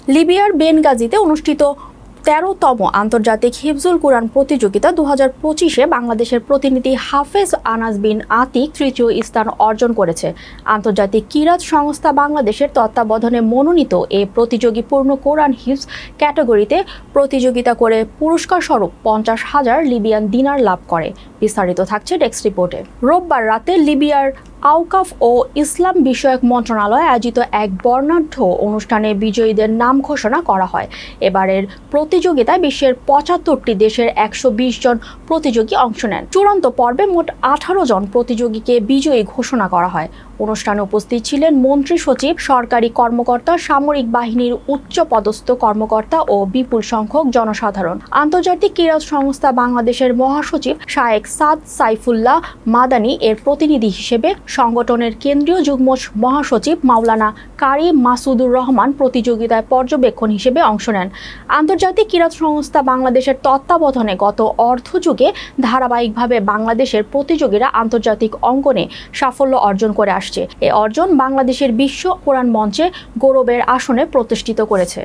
লিবিয়ার বেনগাজিতে অনুষ্ঠিত ১৩তম আন্তর্জাতিক হিফজুল কুরআন প্রতিযোগিতা ২০২৫-এ বাংলাদেশের প্রতিনিধি হাফেজ আনাস বিন আতিক তৃতীয় স্থান অর্জন করেছে। আন্তর্জাতিক কিরাত সংস্থা বাংলাদেশের তত্ত্বাবধানে মনোনীত এ প্রতিযোগী পূর্ণ কোরআন হিফজ ক্যাটাগরিতে প্রতিযোগিতা করে পুরস্কার স্বরূপ ৫০,০০০ লিবিয়ান দিনার লাভ করে। বিস্তারিত থাকছে ডেস্ক রিপোর্টে। রোববার রাতে লিবিয়ার আওকাফ ও ইসলাম বিষয়ক মন্ত্রণালয় আয়োজিত এক বর্ণাঢ্য অনুষ্ঠানে বিজয়ীদের নাম ঘোষণা করা হয়। এবারের প্রতিযোগিতায় বিশ্বের ৭৫টি দেশের ১২০ জন প্রতিযোগী অংশ নেন। চূড়ান্ত পর্বে মোট ১৮ জন প্রতিযোগীকে বিজয়ী ঘোষণা করা হয়। অনুষ্ঠানে উপস্থিত ছিলেন মন্ত্রী সচিব, সরকারি কর্মকর্তা, সামরিক বাহিনীর উচ্চ পদস্থ কর্মকর্তা ও বিপুল সংখ্যক জনসাধারণ। আন্তর্জাতিক কিরাত সংস্থা বাংলাদেশের মহাসচিব শায়েখ সাদ সাইফুল্লাহ মাদানী এর প্রতিনিধি হিসেবে, সংগঠনের কেন্দ্রীয় যুগ্ম মহাসচিব মাওলানা কারি মাসুদুর রহমান প্রতিযোগিতায় পর্যবেক্ষণ হিসেবে অংশ নেন। আন্তর্জাতিক কিরাত সংস্থা বাংলাদেশের তত্ত্বাবধানে গত অর্ধযুগে ধারাবাহিকভাবে বাংলাদেশের প্রতিযোগীরা আন্তর্জাতিক অঙ্গনে সাফল্য অর্জন করে আসছে। এ অর্জন বাংলাদেশের বিশ্ব কোরআন মঞ্চে গৌরবের আসনে প্রতিষ্ঠিত করেছে।